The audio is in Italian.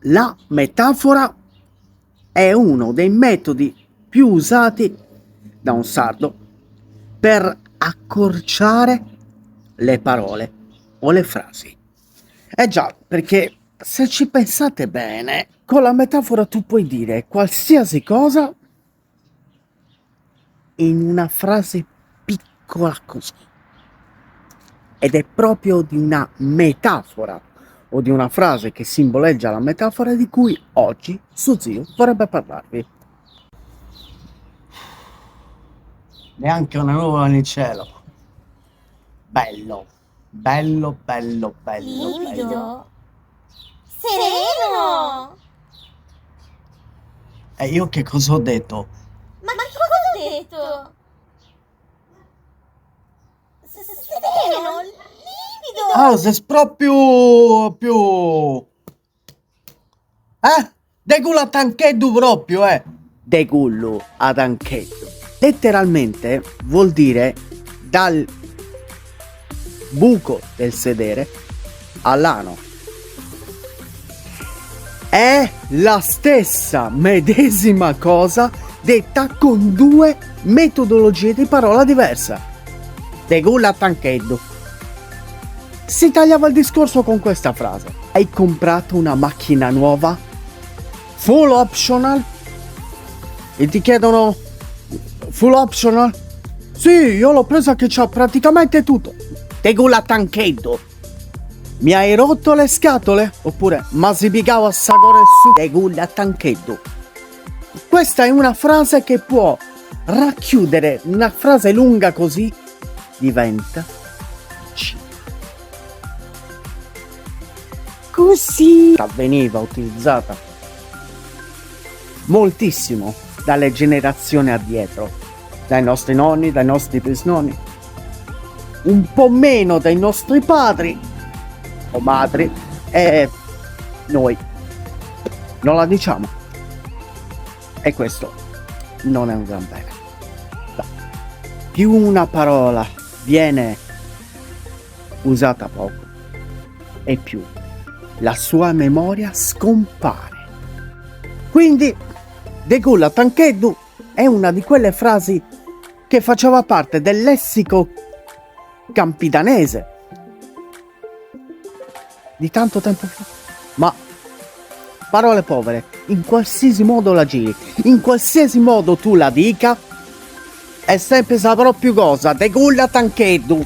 La metafora è uno dei metodi più usati da un sardo per accorciare le parole o le frasi. Già, perché se ci pensate bene, con la metafora tu puoi dire qualsiasi cosa in una frase piccola così. Ed è proprio di una metafora o di una frase che simboleggia la metafora di cui oggi suo zio vorrebbe parlarvi. Neanche una nuvola nel cielo. Bello, bello, bello, bello, bello. Livido. Sereno. E io che cosa ho detto? Ma che cosa ho detto? Sereno, livido. Ah, sei proprio... Degullo a tancheddu proprio, Degullo a tancheddu. Letteralmente vuol dire dal buco del sedere all'ano. È la stessa medesima cosa detta con due metodologie di parola diversa. Degullo a tancheddu. Si tagliava il discorso con questa frase. Hai comprato una macchina nuova? Full optional? E ti chiedono full optional? Sì, io l'ho presa che c'ha praticamente tutto. Degullo a tancheddu. Mi hai rotto le scatole? Oppure masibigao a sagore su degullo a tancheddu. Questa è una frase che può racchiudere, una frase lunga così diventa C. Così veniva utilizzata moltissimo dalle generazioni addietro, dai nostri nonni, dai nostri bisnonni, un po' meno dai nostri padri o madri, e noi non la diciamo, e questo non è un gran bene. Più una parola viene usata poco e più la sua memoria scompare. Quindi degullo a tancheddu è una di quelle frasi che faceva parte del lessico campidanese di tanto tempo fa. Ma parole povere, in qualsiasi modo la giri, in qualsiasi modo tu la dica, è sempre sa proprio cosa, degullo a tancheddu.